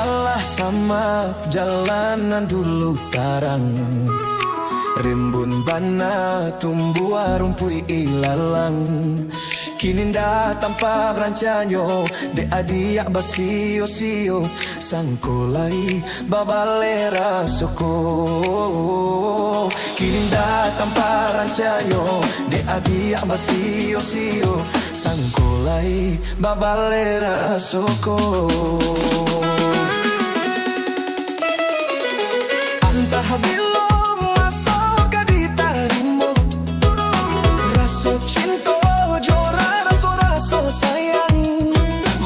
kalah sama jalanan dulu tarang. Rimbun bana tumbuh rumpui ilalang. Kini nda tanpa rancanyo de adiak basio-sio sangkolai babalera soko. Kini nda tanpa rancanyo de adiak basio-sio sangkolai babalera soko. Antah belum masuk ke di tarimo raso cinta sayang.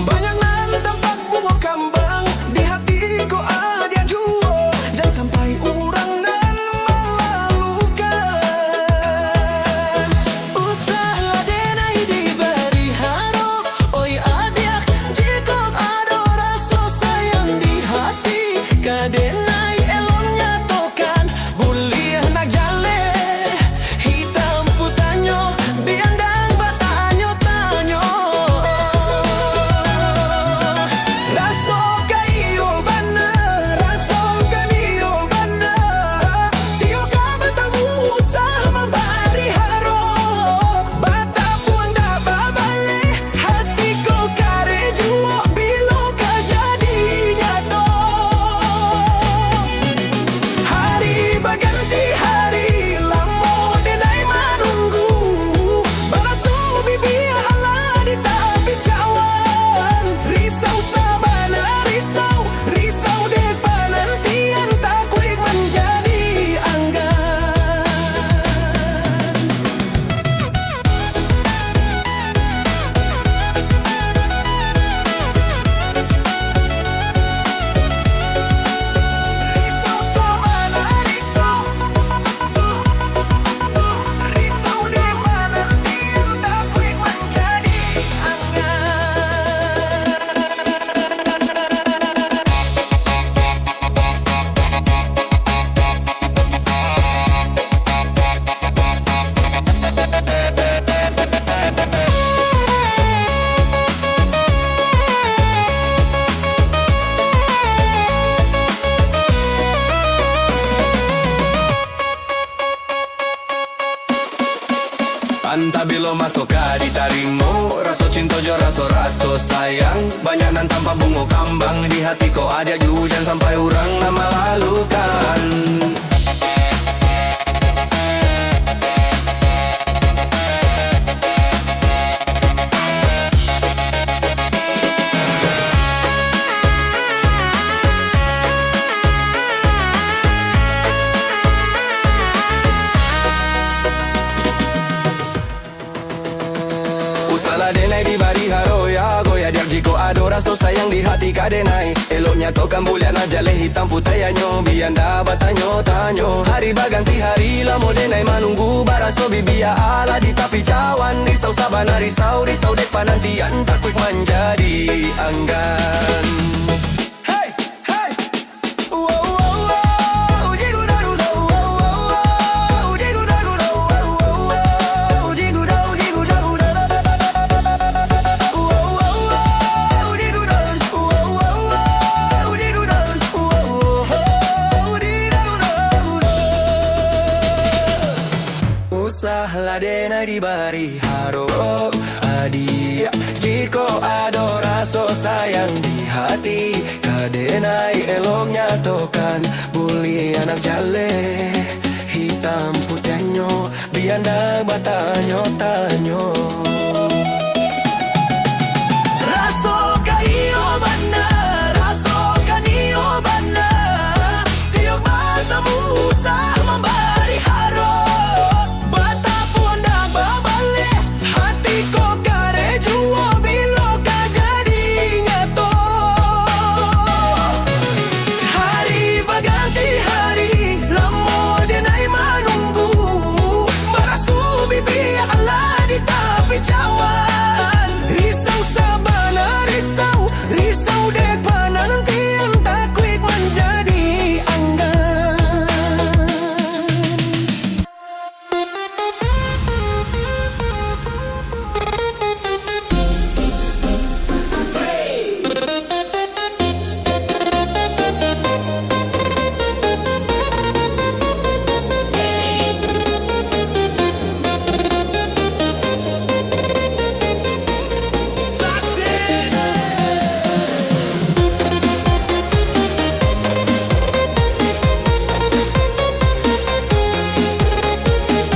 Banyak nan tampak bunga kambang di hatiku ada jua. Jangan sampai orang nan memalukan. Usahlah denai diberi harap. Oi adiak jika ada rasa sayang di hati. Kadenai eloknya tokan boleh nak jale. Hitam putahnya biandang batanyo tanyo. Anta bilo masuk di tarimo raso cinta jo raso sayang. Banyak nan tanpa bunga kambang di hati kau ada hujan sampai orang nama lalukan. Salah denai di bari haroya goya diak jiko ado raso sayang di hati kadenai. Eloknya tokan bulian aja le hitam putayanya bianda batanyo tanyo. Hari baganti hari lamo denai manunggu baraso bibia ala di tapi cawan. Risau sabana risau dek panantian tak quick menjadi anggan. Usahlah denai dibari harap adia jika ada rasa sayang di hati. Kadenai eloknya tokan boleh anak jale. Hitam putihnya bianda batanyo tanyo.